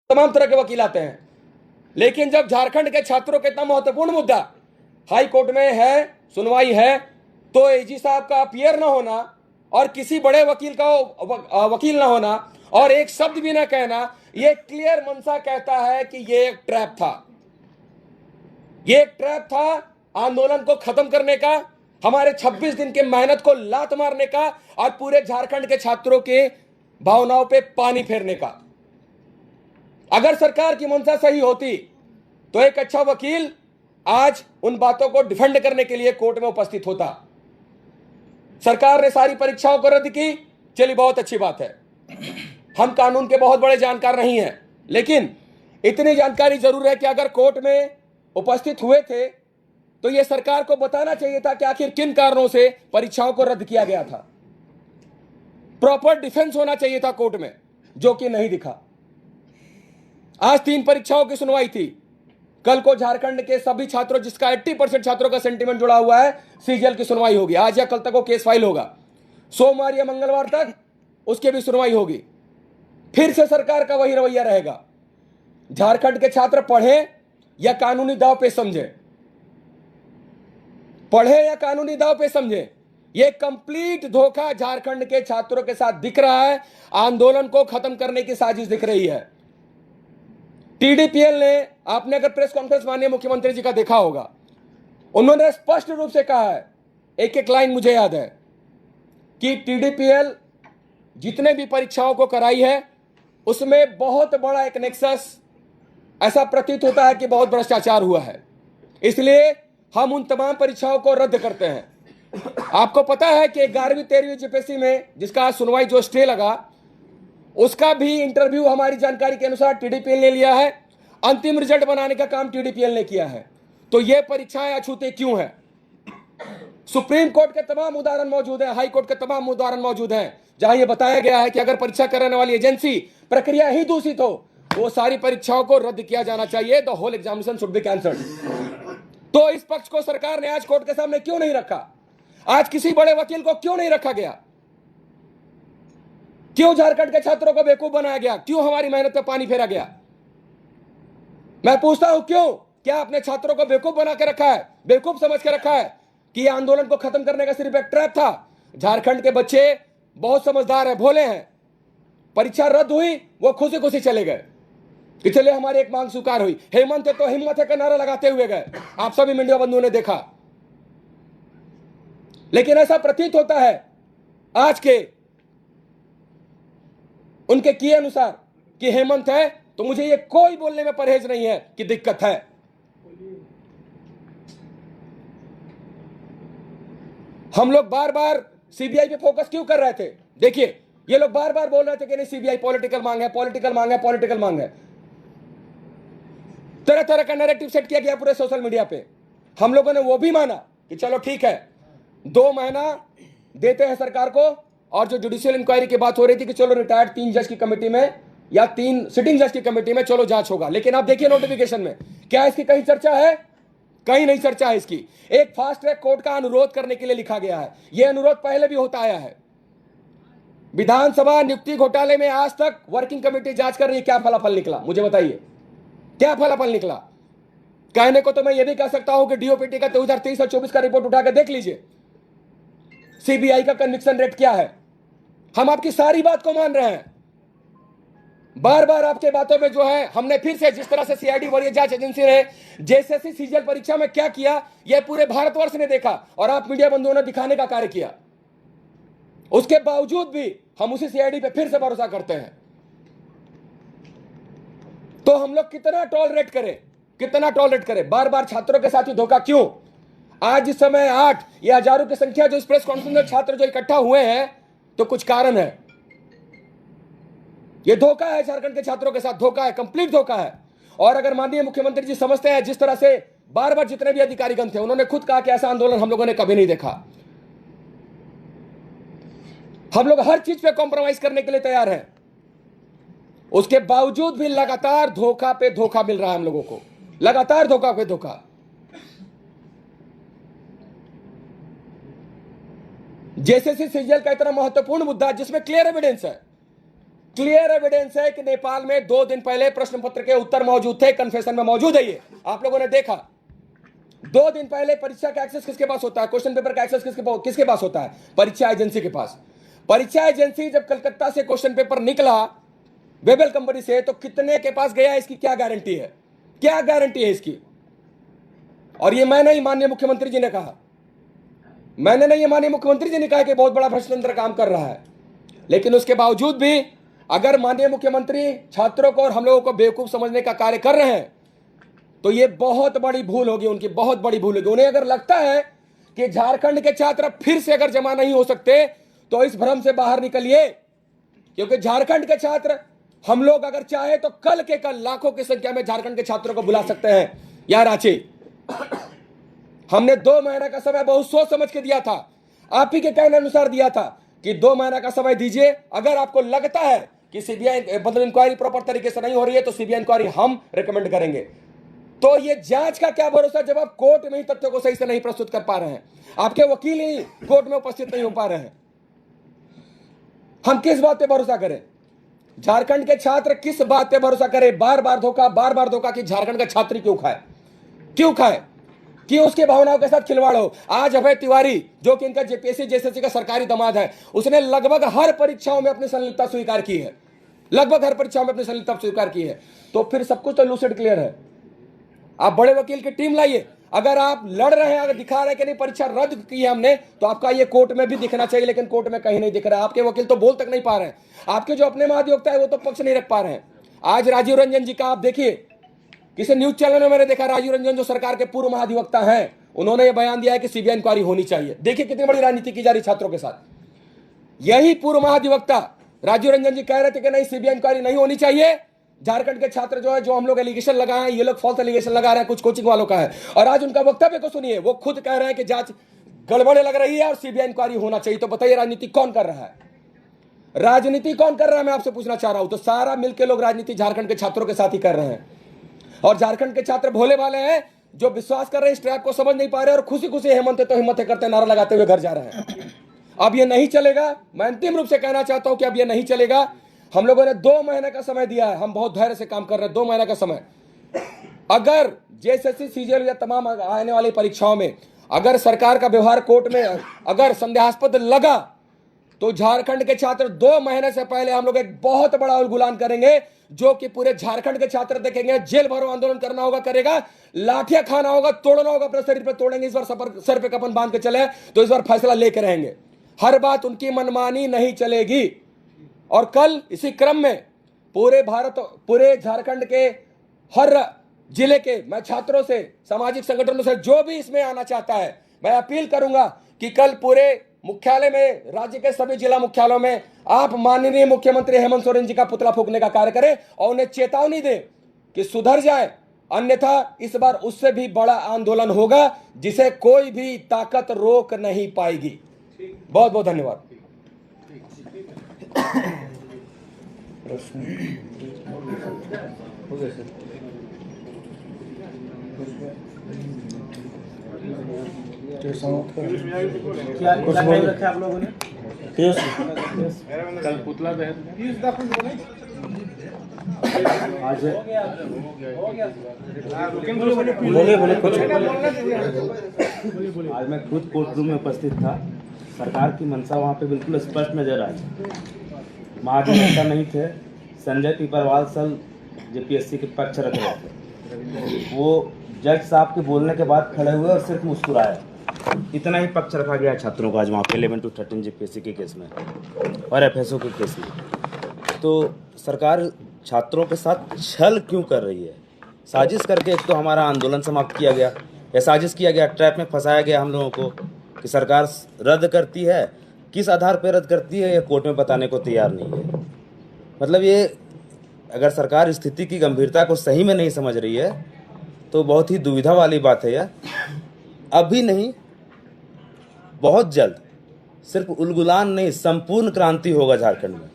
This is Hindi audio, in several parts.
तमाम तरह के वकील आते हैं, लेकिन जब झारखंड के छात्रों का इतना महत्वपूर्ण मुद्दा हाई कोर्ट में है, सुनवाई है, तो एजी साहब का अपीयर ना होना और किसी बड़े वकील का वकील ना होना और एक शब्द भी ना कहना, यह क्लियर मंशा कहता है कि यह एक ट्रैप था। यह एक ट्रैप था आंदोलन को खत्म करने का, हमारे 26 दिन के मेहनत को लात मारने का और पूरे झारखंड के छात्रों के भावनाओं पे पानी फेरने का। अगर सरकार की मंशा सही होती तो एक अच्छा वकील आज उन बातों को डिफेंड करने के लिए कोर्ट में उपस्थित होता। सरकार ने सारी परीक्षाओं को रद्द की, चलिए बहुत अच्छी बात है। हम कानून के बहुत बड़े जानकार नहीं हैं, लेकिन इतनी जानकारी जरूर है कि अगर कोर्ट में उपस्थित हुए थे तो यह सरकार को बताना चाहिए था कि आखिर किन कारणों से परीक्षाओं को रद्द किया गया था। प्रॉपर डिफेंस होना चाहिए था कोर्ट में, जो कि नहीं दिखा। आज 3 परीक्षाओं की सुनवाई थी। कल को झारखंड के सभी छात्रों, जिसका 80% छात्रों का सेंटीमेंट जुड़ा हुआ है, सीजीएल की सुनवाई होगी। आज या कल तक वो केस फाइल होगा। सोमवार या मंगलवार तक उसकी भी सुनवाई होगी। फिर से सरकार का वही रवैया रहेगा। झारखंड के छात्र पढ़े या कानूनी दाव पे समझे, पढ़े या कानूनी दाव पे समझे, यह कंप्लीट धोखा झारखंड के छात्रों के साथ दिख रहा है। आंदोलन को खत्म करने की साजिश दिख रही है। टीडीपीएल ने, आपने अगर प्रेस कॉन्फ्रेंस माननीय मुख्यमंत्री जी का देखा होगा, उन्होंने स्पष्ट रूप से कहा है, एक एक लाइन मुझे याद है, कि टीडीपीएल जितने भी परीक्षाओं को कराई है उसमें बहुत बड़ा एक नेक्सस, ऐसा प्रतीत होता है कि बहुत भ्रष्टाचार हुआ है, इसलिए हम उन तमाम परीक्षाओं को रद्द करते हैं। आपको पता है कि 11वीं 13वीं जीपीएससी में जिसका सुनवाई जो स्टे लगा, उसका भी इंटरव्यू हमारी जानकारी के अनुसार टीडीपीएल ने लिया है। अंतिम रिजल्ट बनाने का काम टीडीपीएल ने किया है। तो ये परीक्षाएं अछूते क्यों है? सुप्रीम कोर्ट के तमाम उदाहरण मौजूद हैं, हाई कोर्ट के तमाम उदाहरण मौजूद हैं, जहां यह बताया गया है कि अगर परीक्षा कराने वाली एजेंसी प्रक्रिया ही दूषित हो, वो सारी परीक्षाओं को रद्द किया जाना चाहिए। The whole examination should be cancelled. तो इस पक्ष को सरकार ने आज कोर्ट के सामने क्यों नहीं रखा? आज किसी बड़े वकील को क्यों नहीं रखा गया? क्यों झारखंड के छात्रों को बेवकूफ बनाया गया? क्यों हमारी मेहनत पे पानी फेरा गया? मैं पूछता हूं, क्यों? क्या अपने छात्रों को बेवकूफ बना के रखा है, बेवकूफ समझ के रखा है कि यह आंदोलन को खत्म करने का सिर्फ एक ट्रैप था? झारखंड के बच्चे बहुत समझदार है, भोले हैं। परीक्षा रद्द हुई, वो खुशी खुशी चले गए कि चले हमारी एक मांग स्वीकार हुई। हेमंत है तो हिम्मत है का नारा लगाते हुए गए। आप सभी मीडिया बंधुओं ने देखा। लेकिन ऐसा प्रतीत होता है आज के उनके किए अनुसार कि हेमंत है तो मुझे ये कोई बोलने में परहेज नहीं है कि दिक्कत है। हम लोग बार बार सीबीआई पे फोकस क्यों कर रहे थे? देखिए, ये लोग बार बार बोल रहे थे कि नहीं सीबीआई पॉलिटिकल मांग है, पॉलिटिकल मांग है, पॉलिटिकल मांग है। तरह तरह का नैरेटिव सेट किया गया पूरे सोशल मीडिया पे। हम लोगों ने वो भी माना कि चलो ठीक है, 2 महीना देते हैं सरकार को। और जो जुडिशियल इंक्वायरी की बात हो रही थी कि चलो रिटायर्ड 3 जज की कमेटी में या 3 सिटिंग जज की कमेटी में चलो जांच होगा, लेकिन आप देखिए नोटिफिकेशन में क्या इसकी कहीं चर्चा है? कहीं नहीं चर्चा है इसकी। एक फास्ट ट्रैक कोर्ट का अनुरोध करने के लिए लिखा गया है। यह अनुरोध पहले भी होता आया है। विधानसभा नियुक्ति घोटाले में आज तक वर्किंग कमेटी जांच कर रही है, क्या फलाफल निकला? मुझे बताइए, क्या फलाफल निकला? कहने को तो मैं यह भी कह सकता हूं कि डीओपीटी का 2023 और 24 का रिपोर्ट उठाकर देख लीजिए, सीबीआई का कन्विक्शन रेट क्या है। हम आपकी सारी बात को मान रहे हैं। बार बार आपके बातों में जो है, हमने फिर से जिस तरह से सीआईडी वरीय जांच एजेंसी ने जेएसएससी सीजीएल परीक्षा में क्या किया, यह पूरे भारतवर्ष ने देखा और आप मीडिया बंधुओं ने दिखाने का कार्य किया। उसके बावजूद भी हम उसी सीआईडी पे फिर से भरोसा करते हैं। तो हम लोग कितना टॉलरेट करें, कितना टॉलरेट करें? बार बार छात्रों के साथ ही धोखा क्यों? आज इस समय 8 या हजारों की संख्या जो इस प्रेस कॉन्फ्रेंस में छात्र जो इकट्ठा हुए हैं, तो कुछ कारण है। यह धोखा है, झारखंड के छात्रों के साथ धोखा है, कंप्लीट धोखा है। और अगर माननीय मुख्यमंत्री जी समझते हैं, जिस तरह से बार बार जितने भी अधिकारीगण थे उन्होंने खुद कहा कि ऐसा आंदोलन हम लोगों ने कभी नहीं देखा। हम लोग हर चीज पे कॉम्प्रोमाइज करने के लिए तैयार हैं, उसके बावजूद भी लगातार धोखा पे धोखा मिल रहा है हम लोगों को, लगातार धोखा पे धोखा। जेएसएससी सीजीएल का इतना महत्वपूर्ण मुद्दा जिसमें क्लियर एविडेंस है, क्लियर एविडेंस है कि नेपाल में 2 दिन पहले प्रश्न पत्र के उत्तर मौजूद थे, कन्फेशन में मौजूद है। ये आप लोगों ने देखा। 2 दिन पहले परीक्षा का एक्सेस किसके पास होता है? क्वेश्चन पेपर का एक्सेस किसके पास होता है? परीक्षा एजेंसी के पास। परीक्षा एजेंसी जब कलकत्ता से क्वेश्चन पेपर निकला वेबल कंपनी से, तो कितने के पास गया, इसकी क्या गारंटी है? क्या गारंटी है इसकी? और ये मैं नहीं, माननीय मुख्यमंत्री जी ने कहा, मैंने नहीं, ये माननीय मुख्यमंत्री जी ने कहा कि बहुत बड़ा भ्रष्टाचार काम कर रहा है। लेकिन उसके बावजूद भी अगर माननीय मुख्यमंत्री छात्रों को और हम लोगों को बेवकूफ समझने का कार्य कर रहे हैं, तो ये बहुत बड़ी भूल होगी उनकी, बहुत बड़ी भूल होगी। उन्हें अगर लगता है कि झारखंड के छात्र फिर से अगर जमा नहीं हो सकते, तो इस भ्रम से बाहर निकलिए, क्योंकि झारखंड के छात्र, हम लोग अगर चाहे तो कल के कल लाखों की संख्या में झारखंड के छात्रों को बुला सकते हैं या रांची। हमने 2 महीने का समय बहुत सोच समझ के दिया था, आप ही के कहने अनुसार दिया था कि 2 महीने का समय दीजिए। अगर आपको लगता है कि सीबीआई मतलब इंक्वायरी प्रॉपर तरीके से नहीं हो रही है, तो सीबीआई इंक्वायरी हम रिकमेंड करेंगे। तो ये जांच का क्या भरोसा जब आप कोर्ट में ही तथ्यों को सही से नहीं प्रस्तुत कर पा रहे हैं, आपके वकील ही कोर्ट में उपस्थित नहीं हो पा रहे हैं, हम किस बात पे भरोसा करें? झारखंड के छात्र किस बात पे भरोसा करें? बार बार धोखा कि झारखंड का छात्र क्यों खाए, कि उसकी भावनाओं के साथ खिलवाड़ हो। आज अभय तिवारी, जो कि इनका जेपीएससी का सरकारी दामाद है, उसने लगभग हर परीक्षाओं में अपनी संलिप्तता स्वीकार की है, तो फिर सब कुछ तो लूसिड क्लियर है। आप बड़े वकील की टीम लाइए। अगर आप लड़ रहे हैं, अगर दिखा रहे हैं कि नहीं परीक्षा रद्द की है हमने, तो आपका ये कोर्ट में भी दिखना चाहिए, लेकिन कोर्ट में कहीं नहीं दिख रहा है। आपके वकील तो बोल तक नहीं पा रहे हैं, आपके जो अपने महाधिवक्ता है वो तो पक्ष नहीं रख पा रहे हैं। आज राजीव रंजन जी का आप देखिए, किसी न्यूज चैनल में मैंने देखा, राजीव रंजन जो सरकार के पूर्व महाधिवक्ता हैं, उन्होंने ये बयान दिया है कि सीबीआई इंक्वायरी होनी चाहिए। देखिए कितनी बड़ी राजनीति की जा रही छात्रों के साथ। यही पूर्व महाधिवक्ता राजीव रंजन जी कह रहे थे कि नहीं, सीबीआई इंक्वायरी नहीं होनी चाहिए। झारखंड के छात्र जो है, जो हम लोग एलिगेशन लगाए हैं, ये लोग फॉल्स एलिगेशन लगा रहे हैं, कुछ कोचिंग वालों का है। और आज उनका वक्तव्य को सुनिए, वो खुद कह रहे हैं कि जांच गड़बड़े लग रही है और सीबीआई इंक्वायरी होना चाहिए। तो बताइए राजनीति कौन कर रहा है? राजनीति कौन कर रहा है, मैं आपसे पूछना चाह रहा हूं। तो सारा मिलकर लोग राजनीति झारखंड के छात्रों के साथ ही कर रहे हैं। और झारखंड के छात्र भोले भाले हैं, जो विश्वास कर रहे हैं, इस ट्रैप को समझ नहीं पा रहे और खुशी खुशी हेमंत तो हिम्मत करते नारा लगाते हुए घर जा रहे हैं। अब ये नहीं चलेगा। मैं अंतिम रूप से कहना चाहता हूं कि अब ये नहीं चलेगा। हम लोगों ने 2 महीने का समय दिया है, हम बहुत धैर्य से काम कर रहे हैं। 2 महीने का समय, अगर जेएसएससी सीजीएल या तमाम आने वाली परीक्षाओं में अगर सरकार का व्यवहार कोर्ट में अगर संदेहास्पद लगा, तो झारखंड के छात्र 2 महीने से पहले हम लोग एक बहुत बड़ा उलगुलान करेंगे, जो कि पूरे झारखंड के छात्र देखेंगे। जेल भरो आंदोलन करना होगा, करेगा, लाठियां खाना होगा, तोड़ना होगा, अपने शरीर पर तोड़ेंगे। इस बार सर पे कफन बांध के चले, तो इस बार फैसला लेके रहेंगे। हर बात उनकी मनमानी नहीं चलेगी। और कल इसी क्रम में पूरे झारखंड के हर जिले के मैं छात्रों से, सामाजिक संगठनों से, जो भी इसमें आना चाहता है, मैं अपील करूंगा कि कल पूरे मुख्यालय में, राज्य के सभी जिला मुख्यालयों में आप माननीय मुख्यमंत्री हेमंत सोरेन जी का पुतला फूंकने का कार्य करें और उन्हें चेतावनी दें कि सुधर जाए, अन्यथा इस बार उससे भी बड़ा आंदोलन होगा, जिसे कोई भी ताकत रोक नहीं पाएगी। बहुत बहुत धन्यवाद। क्या टाइम रखा आप लोगों ने? कल पुतला आज बोले आज मैं खुद कोर्ट रूम में उपस्थित था। सरकार की मंशा वहाँ पे बिल्कुल स्पष्ट नजर आई। महाधिवक्ता नहीं थे, संजय पीपरवाल सर जेपीएससी के पक्ष रख रहे थे। वो जज साहब के बोलने के बाद खड़े हुए और सिर्फ मुस्कुराए। इतना ही पक्ष रखा गया छात्रों का आज वहाँ पे 11 to 13 जेपीएससी के केस में और एफएसओ के केस में। तो सरकार छात्रों के साथ छल क्यों कर रही है? साजिश करके एक तो हमारा आंदोलन समाप्त किया गया, या साजिश किया गया, ट्रैप में फंसाया गया हम लोगों को कि सरकार रद्द करती है, किस आधार पर रद्द करती है, ये कोर्ट में बताने को तैयार नहीं है। मतलब ये अगर सरकार स्थिति की गंभीरता को सही में नहीं समझ रही है, तो बहुत ही दुविधा वाली बात है यह। अभी नहीं, बहुत जल्द सिर्फ उलगुलान नहीं, संपूर्ण क्रांति होगा झारखंड में।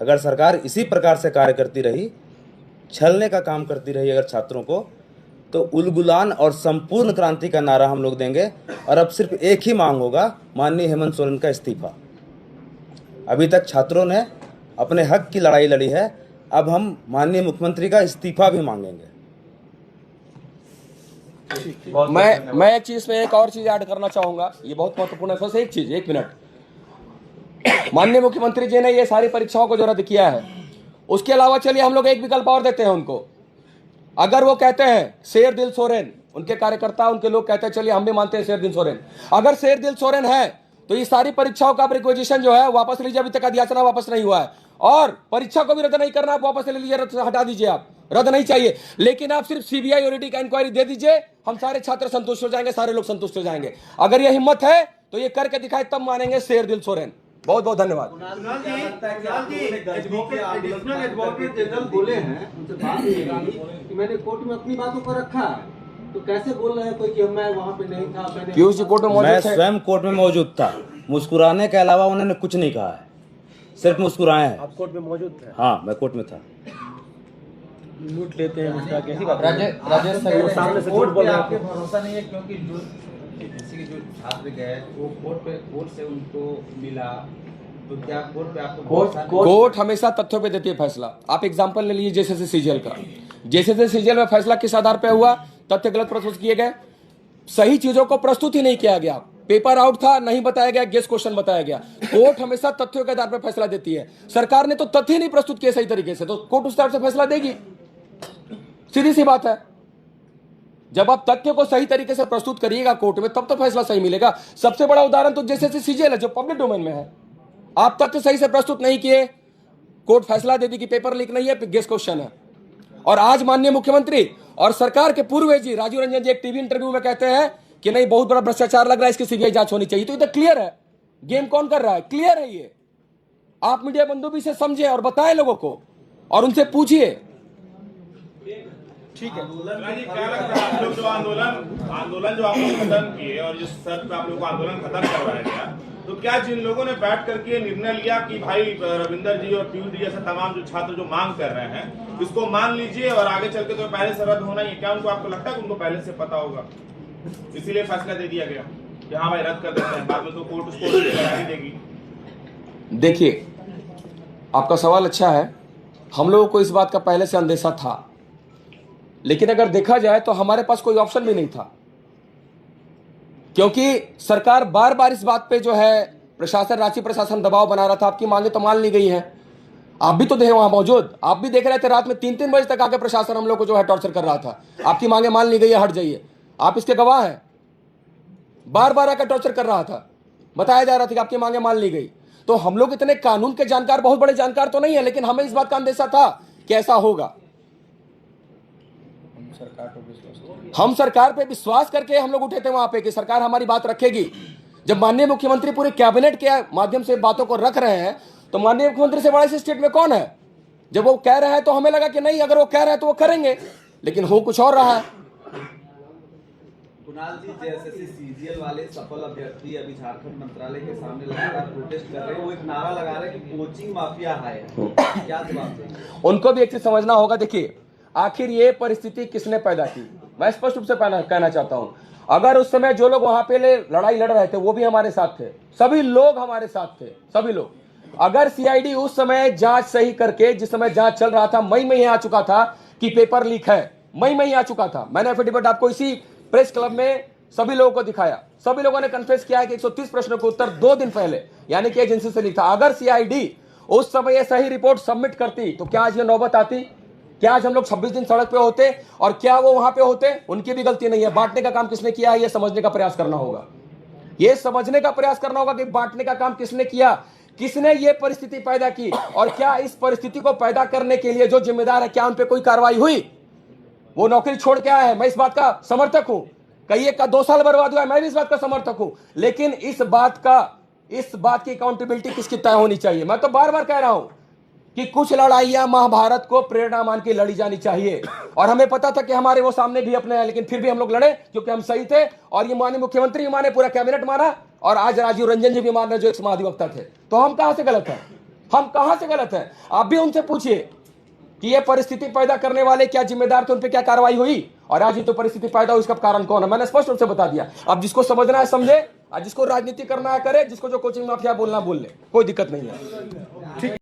अगर सरकार इसी प्रकार से कार्य करती रही, छलने का काम करती रही अगर छात्रों को, तो उलगुलान और संपूर्ण क्रांति का नारा हम लोग देंगे। और अब सिर्फ एक ही मांग होगा, माननीय हेमंत सोरेन का इस्तीफा। अभी तक छात्रों ने अपने हक की लड़ाई लड़ी है। अब हम माननीय मुख्यमंत्री का इस्तीफा भी मांगेंगे। मैं एक चीज में एक और चीज ऐड करना चाहूंगा, ये बहुत महत्वपूर्ण है। बस एक चीज, 1 मिनट। माननीय मुख्यमंत्री जी ने ये सारी परीक्षाओं को जो रद्द किया है, उसके अलावा चलिए हम लोग एक विकल्प और देते हैं उनको। अगर वो कहते हैं शेरदिल सोरेन, उनके कार्यकर्ता उनके लोग कहते हैं चलिए हम भी मानते हैं शेरदिल सोरेन, अगर शेरदिल सोरेन है तो ये सारी परीक्षाओं का रिक्वेजिशन जो है वापस लीजिए। अभी तक याचना वापस नहीं हुआ है, और परीक्षा को भी रद्द नहीं करना, आप वापस ले लीजिए, हटा दीजिए, आप रद्द नहीं चाहिए। लेकिन आप सिर्फ सीबीआई और ईडी का इंक्वायरी दे दीजिए, हम सारे छात्र संतुष्ट हो जाएंगे, सारे लोग संतुष्ट हो जाएंगे। अगर ये हिम्मत है तो ये करके दिखाए, तब मानेंगे शेरदिल सोरेन। बहुत बहुत धन्यवाद। एडवोकेट जनरल बोले हैं, उनसे बात कि मैंने कोर्ट में अपनी बातों को रखा है, तो कैसे बोल रहे हैं कोई कि मैं वहाँ पे नहीं था? पीयूष जी कोर्ट में मौजूद मैं थे? स्वयं कोर्ट में मौजूद था। मुस्कुराने के अलावा उन्होंने कुछ नहीं कहा है, सिर्फ मुस्कुराए हैं। आप कोर्ट में मौजूद थे? हाँ, मैं कोर्ट में था। लूट लेते हैं उसका, कैसी बात? राजेश सामने से झूठ बोल रहे हैं। आपके भरोसा नहीं है, क्योंकि जो किसी के जो छात्र गए वो कोर्ट से उनको मिला, तो क्या कोर्ट पे आपको भरोसा नहीं? कोर्ट हमेशा तथ्यों पे देती है फैसला। आप एग्जांपल ले लीजिए जेसीसी सीजीएल का। जेसीसी सीजीएल में फैसला किस आधार पे हुआ? तथ्य गलत प्रस्तुत किए गए, सही चीजों को प्रस्तुत ही नहीं किया गया, पेपर आउट था, नहीं बताया गया, गेस क्वेश्चन बताया गया। कोर्ट हमेशा तथ्यों के आधार पर फैसला देती है। सरकार ने तो तथ्य ही नहीं प्रस्तुत किए सही तरीके से, तो कोर्ट उस तरह से फैसला देगी। सीधी सी बात है। जब आप तथ्य को सही तरीके से प्रस्तुत करिएगा कोर्ट में, तब तो फैसला सही मिलेगा। सबसे बड़ा उदाहरण तो जेसीसी सीजीएल है, जो पब्लिक डोमेन में है। आप तथ्य सही से प्रस्तुत नहीं किए, कोर्ट फैसला दे दी कि पेपर लीक नहीं है, गेस क्वेश्चन है। और आज माननीय मुख्यमंत्री और सरकार के पूर्व जी राजीव रंजन जी एक टीवी इंटरव्यू में कहते हैं कि नहीं, बहुत बड़ा भ्रष्टाचार लग रहा है, इसकी सीबीआई जांच होनी चाहिए। तो ये तो क्लियर है, गेम कौन कर रहा है, क्लियर है ये। आप मीडिया बंधु भी इसे समझे और बताएं लोगों को, और उनसे पूछिए। ठीक है। क्या लगता है आप लोग जो आंदोलन जो आप लोग खत्म किए और जिस शर्त पे आप लोग को आंदोलन खत्म करवाया गया, तो क्या जिन लोगों ने बैठ करके निर्णय लिया कि भाई रविंदर जी और पीयूष जी जैसे तमाम जो छात्र जो मांग कर रहे हैं, इसको मान लीजिए और आगे चल के तो पहले से रद्द होना ही है, क्या उनको आपको लगता है कि उनको पहले से पता होगा, इसीलिए फैसला दे दिया गया कि हाँ भाई रद्द कर देते हैं, बाद में तो कोर्ट उसको करारी देगी? देखिए, आपका सवाल अच्छा है। हम लोगों को इस बात का पहले से अंदेशा था, लेकिन अगर देखा जाए तो हमारे पास कोई ऑप्शन भी नहीं था, क्योंकि सरकार बार बार इस बात पे जो है प्रशासन, राज्य प्रशासन दबाव बना रहा था। आपकी मांगे तो मान ली गई हैं, आप भी तो थे वहां मौजूद, आप भी देख रहे थे। रात में 3-3 बजे तक आके प्रशासन हम लोग को जो है टॉर्चर कर रहा था। आपकी मांगे मान ली गई है, हट जाइए, आप इसके गवाह हैं। बार बार आकर टॉर्चर कर रहा था, बताया जा रहा था कि आपकी मांगे मान ली गई। तो हम लोग इतने कानून के जानकार, बहुत बड़े जानकार तो नहीं है, लेकिन हमें इस बात का अंदेशा था कि ऐसा होगा। हम सरकार पे विश्वास करके हम लोग उठे थे वहां पे कि सरकार हमारी बात रखेगी। जब माननीय मुख्यमंत्री पूरे कैबिनेट के माध्यम से बातों को रख रहे हैं, तो माननीय मुख्यमंत्री से बड़ा इस स्टेट में कौन है? जब वो कह रहे हैं तो हमें लगा कि नहीं, अगर वो कह रहे हैं तो वो करेंगे, लेकिन हो कुछ और रहा है। कुणाल जी, जेएसएससी सीजीएल वाले सफल अभ्यर्थी अभी झारखंड मंत्रालय के सामने लगातार प्रोटेस्ट कर रहे हैं। वो एक नारा लगा रहे हैं कि कोचिंग माफिया है, क्या जवाब देंगे? उनको भी एक चीज समझना होगा। देखिए, आखिर ये परिस्थिति किसने पैदा की, मैं स्पष्ट रूप से कहना चाहता हूं। अगर उस समय जो लोग वहां पे लड़ाई लड़ रहे थे वो भी हमारे साथ थे, सभी लोग हमारे साथ थे, सभी लोग। अगर सीआईडी उस समय जांच सही करके, जिस समय जांच चल रहा था, मई में ही आ चुका था कि पेपर लीक है, मई में ही आ चुका था। मैंने एफिडेविट आपको इसी प्रेस क्लब में सभी लोगों को दिखाया। सभी लोगों ने कन्फेस किया है कि 130 प्रश्नों के उत्तर 2 दिन पहले, यानी कि एजेंसी से लीक था। अगर सीआईडी उस समय ये सही रिपोर्ट सबमिट करती तो क्या आज ये नौबत आती? क्या आज हम लोग 26 दिन सड़क पे होते? और क्या वो वहां पे होते? उनकी भी गलती नहीं है। बांटने का काम किसने किया है, ये समझने का प्रयास करना होगा। ये समझने का प्रयास करना होगा कि बांटने का काम किसने किया, किसने ये परिस्थिति पैदा की, और क्या इस परिस्थिति को पैदा करने के लिए जो जिम्मेदार है, क्या उन पर कोई कार्रवाई हुई? वो नौकरी छोड़ के आया है, मैं इस बात का समर्थक हूं। कई एक का 2 साल बर्बाद हुआ है, मैं भी इस बात का समर्थक हूं। लेकिन इस बात की अकाउंटेबिलिटी किसकी तय होनी चाहिए? मैं तो बार बार कह रहा हूं कि कुछ लड़ाइयां महाभारत को प्रेरणा मान के लड़ी जानी चाहिए, और हमें पता था कि हमारे वो सामने भी अपने हैं, लेकिन फिर भी हम लोग लड़े क्योंकि हम सही थे। और ये माननीय मुख्यमंत्री भी माने, पूरा कैबिनेट माना, और आज राजीव रंजन जी भी मान रहे जो एक महाधिवक्ता थे। तो हम कहां से गलत हैं? हम कहां से गलत हैं? आप भी उनसे पूछिए कि ये परिस्थिति पैदा करने वाले क्या जिम्मेदार थे, उन पर क्या कार्रवाई हुई, और आज ये तो परिस्थिति पैदा हुई, इसका कारण कौन है? मैंने स्पष्ट रूप से बता दिया। अब जिसको समझना है समझे, जिसको राजनीति करना है करे, जिसको जो कोचिंग माफिया बोलना बोल ले, कोई दिक्कत नहीं है। ठीक।